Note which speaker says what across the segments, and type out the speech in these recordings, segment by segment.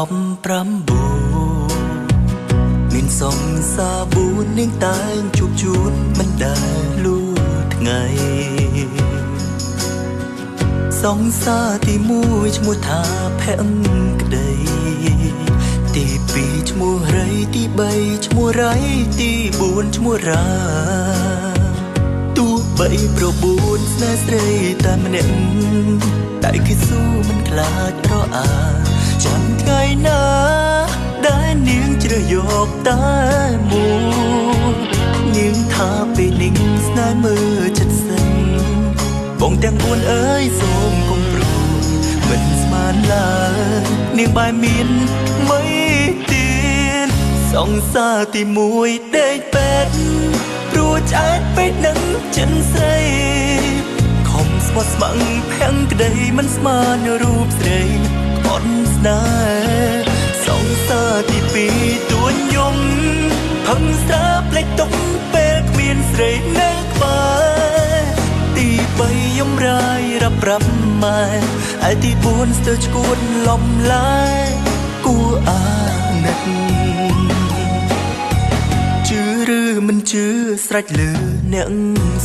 Speaker 1: 19មានសំសាប៊ូនាងតែងជួបជូនមិនដែលលូថ្ងៃសងសាទី1ឈ្មោះថាភក្តីទី2ឈ្មោះរៃទី3ឈ្មោះរៃទី4ឈ្មោះរាទោះបីប្របួនស្នេហ៍ស្រីតែម្នាក់តែគេស៊ូមិនខ្លាចរអាចាំថ្ងៃណាដែលនាងជ្រើសយកតែមួយនាងថាពេលនាងស្នេហ៍មើលចិត្តសិនបងទាំង4អើយសូមកុំព្រួយមិនស្មានឡើយនាងបែរមានមិនទៀតសងសាទី1ដេកពេទ្យព្រោះឆ្អែតពេកនឹងចិនស្រីខំស្មោះស្ម័គ្រភាំងក្តីមិនស្មានរូបស្រីអត់ស្នេហ៍សងសាទី2ទួញយំផឹងស្រាផ្លេចទុកពេលគ្មានស្រីនៅក្បែរទី3យំរាយរាប់ប្រាប់ម៉ែឯទី4ស្ទើរឈួតលំឡាយគួរអាណិតជឿឬមិនជឿស្រេចលើអ្នក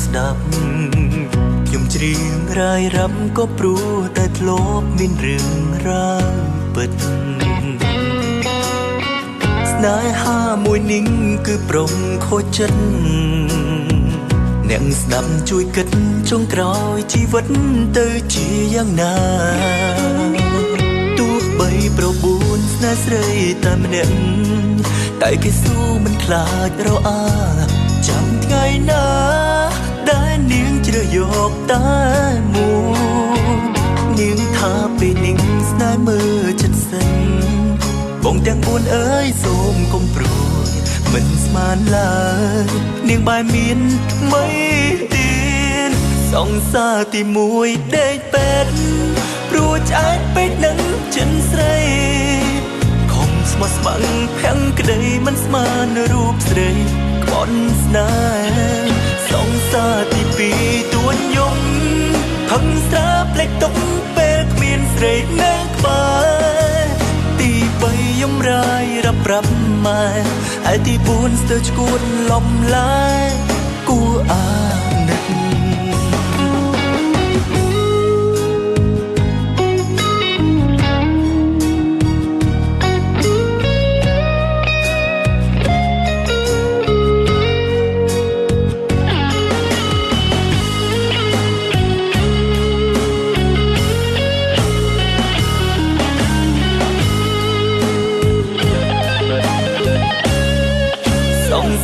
Speaker 1: ស្ដាប់ខ្ញុំច្រៀងរាយរ៉ាប់ក៏ព្រោះតែធ្លាប់មានរឿងរ៉ាវពិតស្នេហាមួយនេះគឺព្រមខូចចិត្តអ្នកស្ដាប់ជួយគិតចុងក្រោយជីវិតទៅជាយ៉ាងណាទោះបីប្របួនស្នេហ៍ស្រីតែម្នាក់តែគេស៊ូមិនខ្លាចរអាចាំថ្ងៃណាដែលនាងជ្រើសយកតែមួយនាងថាពេលនាងស្នេហ៍មើលចិត្តសិនបងទាំង4អើយសូមកុំព្រួយមិនស្មានឡើយនាងបែរមានមិនទៀតសងសាទី1ដេកពេទ្យព្រោះឆ្អែតពេកនឹងចិនស្រីខំស្មោះស្ម័គ្រភាំងក្តីមិនស្មានរូបស្រីក្បត់ស្នេហ៍សងសាទី2ទួញយំផឹងស្រាផ្លេចទុកពេលគ្មានស្រីនៅក្បែរទី3យំរាយរាប់ប្រាប់ម៉ែឯទី4ស្ទើរឈួតលំឡាយគួរអាណិត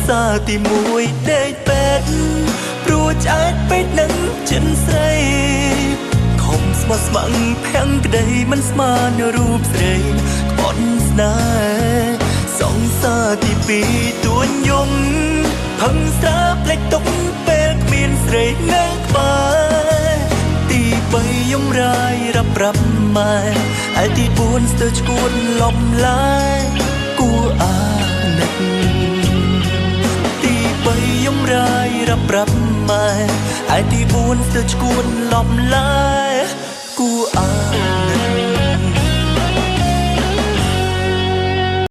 Speaker 1: សាទី1ដេកពេទ្យព្រោះឆ្អែតពេកនឹងចិនស្រីខំស្មោះស្ម័គ្រភាំងក្តីមិនស្មានរូបស្រីក្បត់ស្នេហ៍សងសាទី2ទួញយំផឹងស្រាផ្លេចទុកពេលគ្មានស្រីនៅក្បែរទី3យំរាយរាប់ប្រាប់ម៉ែឯទី4ស្ទើរឈួតលំឡាយគួរអាណិតយំរាយរាប់ប្រាប់ម៉ែឯទី4ស្ទើរឈួតលំឡាយ